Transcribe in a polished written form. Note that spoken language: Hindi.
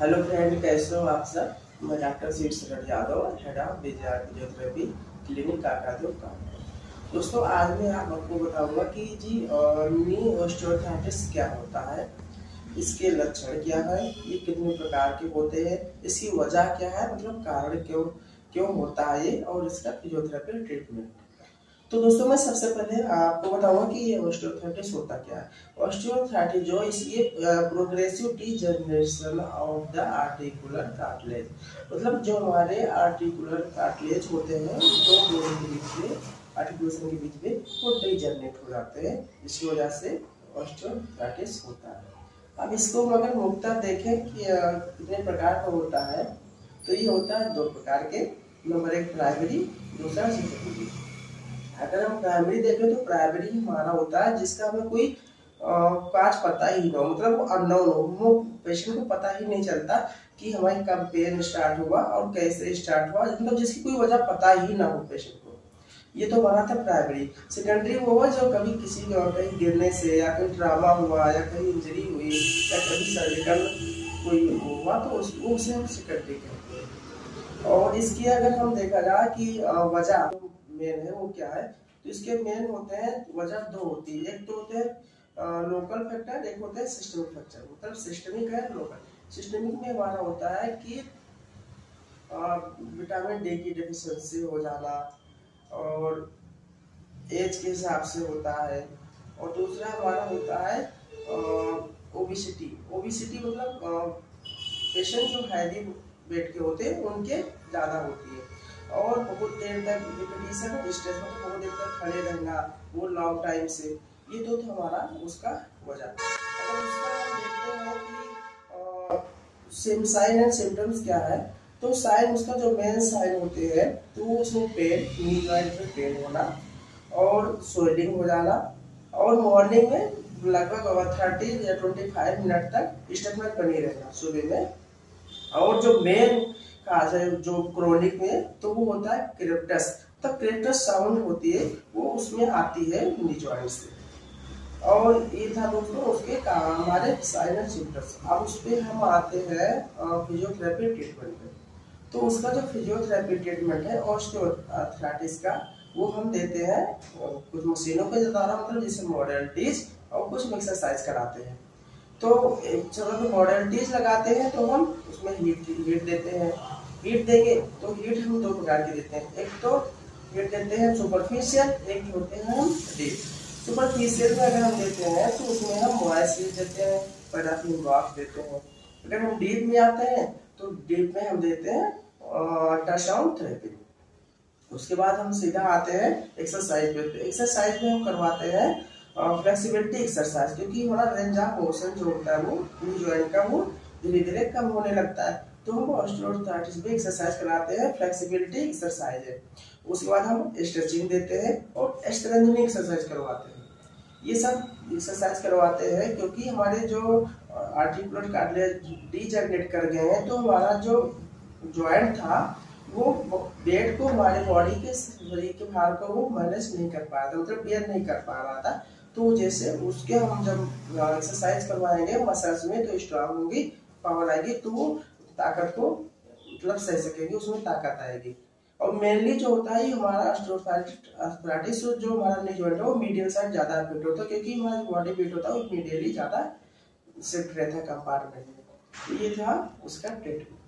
हेलो फ्रेंड, कैसे हो आप सब। मैं doctor C Sharad Yadav, head of B J R physiotherapy clinic Kakadeo का। दोस्तों, आज मैं आपको बताऊंगा कि जी नी ऑस्टियोआर्थराइटिस क्या होता है, इसके लक्षण क्या है, ये कितने प्रकार के होते हैं, इसकी वजह क्या है, मतलब कारण क्यों क्यों होता है ये, और इसका फिजियोथेरेपी ट्रीटमेंट। तो दोस्तों, मैं सबसे पहले आपको बताऊंगा कि ये ऑस्टियोआर्थराइटिस होता क्या है। ऑस्टियोआर्थराइटिस जो ये progressive degeneration of the articular cartilage, मतलब जो हमारे आर्टिकुलर कार्टिलेज होते हैं दो जोड़ों के बीच में, आर्टिकुलेशन के बीच में, वो डीजनरेट हो जाते हैं। इसकी वजह से ऑस्टियोआर्थराइटिस होता है। अब इसको हम अगर मुख्यतः देखें कि कितने प्रकार का होता है, तो ये होता है दो प्रकार के। नंबर एक प्राइमरी, दूसरा सेकेंडरी। अगर हम प्राइमरी देखें तो प्राइमरी हमारा होता है जिसका हमें कोई काज पता ही ना हो, मतलब वो अननोन हो, वो पेशेंट को पता ही नहीं चलता कि हमारी कब पेन स्टार्ट हुआ और कैसे स्टार्ट हुआ, मतलब जिसकी कोई वजह पता ही ना हो पेशेंट को। ये तो हमारा था प्राइमरी। सेकेंडरी वो हुआ जो कभी किसी कहीं गिरने से, या कहीं ट्रामा हुआ, या कहीं इंजरी हुई, या कभी सर्जिकल कोई हुआ, तो उसे हम सेकेंडरी कहते हैं। और इसकी अगर हम देखा जाए कि वजह मेन है वो क्या है, तो इसके मेन होते हैं वजह दो होती है। एक तो होते हैं लोकल फैक्टर, एक होते हैं सिस्टमिक फैक्टर। मतलब सिस्टमिक है, लोकल। सिस्टमिक में हमारा होता है कि विटामिन डी की डिफिशियंसी हो जाना, और एज के हिसाब से होता है। और दूसरा हमारा होता है ओबिसिटी। ओबिसिटी मतलब पेशेंट जो हैवी वेट के होते हैं उनके ज़्यादा होती है। और बहुत देर तक रिपीटिशन स्ट्रेस, मतलब बहुत देर तक खड़े रहना, वो लॉन्ग टाइम से, ये तो था हमारा उसका वजह। अगर उसका हम देखते हैं कि साइन एंड सिम्टम्स क्या है, तो साइन उसका जो मेन साइन होते हैं, तो उसमें पेन, नी जॉइंट में पेन होना, और स्वेलिंग हो जाना, और मॉर्निंग में लगभग 30 या 25 मिनट तक स्टमक बनी रहना सुबह में। और जो मेन काज है जो क्रोनिक में, तो वो होता है क्रेप्टस। तो क्रेप्टस साउंड होती है, वो उसमें आती है नी जॉइंट से। और ये था दोस्तों उसके हमारे साइन एंड सिम्टम्स। अब उस पर हम आते हैं फिजियोथेरेपी ट्रीटमेंट पे। तो उसका जो फिजियोथेरेपी ट्रीटमेंट है ऑस्टियोआर्थराइटिस का, वो हम देते हैं कुछ मशीनों के द्वारा, मतलब जैसे मॉडलिटीज, और कुछ एक्सरसाइज कराते हैं। तो जब मॉडलिटीज लगाते हैं तो हम उसमें हीट देते हैं। हीट देंगे तो हीट हम दो प्रकार की देते हैं। एक तो हीट देते हैं सुपरफिशियल, एक होते हैं हम डीप। सुपरफिशियल में अगर हम देते हैं तो उसमें हम मॉइस्ट हीट देते हैं, पैराफिन वाफ देते हैं। अगर हम डीप में आते हैं तो डीप में हम देते हैं अल्ट्रासाउंड थेरेपी। उसके बाद हम सीधा आते हैं एक्सरसाइज पे। एक्सरसाइज में हम करवाते हैं फ्लेक्सिबिलिटी एक्सरसाइज, क्योंकि हमारा रेंज ऑफ मोशन जो होता है वो नी जॉइंट का, वो धीरे धीरे कम होने लगता है। तो हम ऑस्टियोआर्थराइटिस में एक्सरसाइज कराते हैं, फ्लेक्सिबिलिटी एक्सरसाइज है। उसके बाद हम स्ट्रेचिंग देते हैं और स्ट्रेंथनिंग एक्सरसाइज करवाते हैं। ये सब एक्सरसाइज करवाते हैं क्योंकि हमारे जो आर्टिकुलर कार्टिलेज डीजनरेट कर गए हैं, तो हमारा जो जॉइंट था वो वेट को, हमारे बॉडी के शरीर के भार को वो मैनेज नहीं कर पा रहा था, मतलब बेयर नहीं कर पा रहा था। तो जैसे उसके हम जब एक्सरसाइज करवाएंगे मसल्स में, तो स्ट्रांग होंगी, पावर आएगी, तो वो ताकत को मतलब सह सकेंगे, उसमें ताकत आएगी। और मेनली जो होता है हमारा ऑस्टियोआर्थराइटिस, जो हमारा नी जॉइंट है वो मीडियल साइड ज्यादा अफेक्ट होता है, क्योंकि हमारा बॉडी वेट होता है वो मीडियली ज्यादा शिफ्ट रहता है कंपार्टमेंट में। तो ये था उसका ट्रीटमेंट।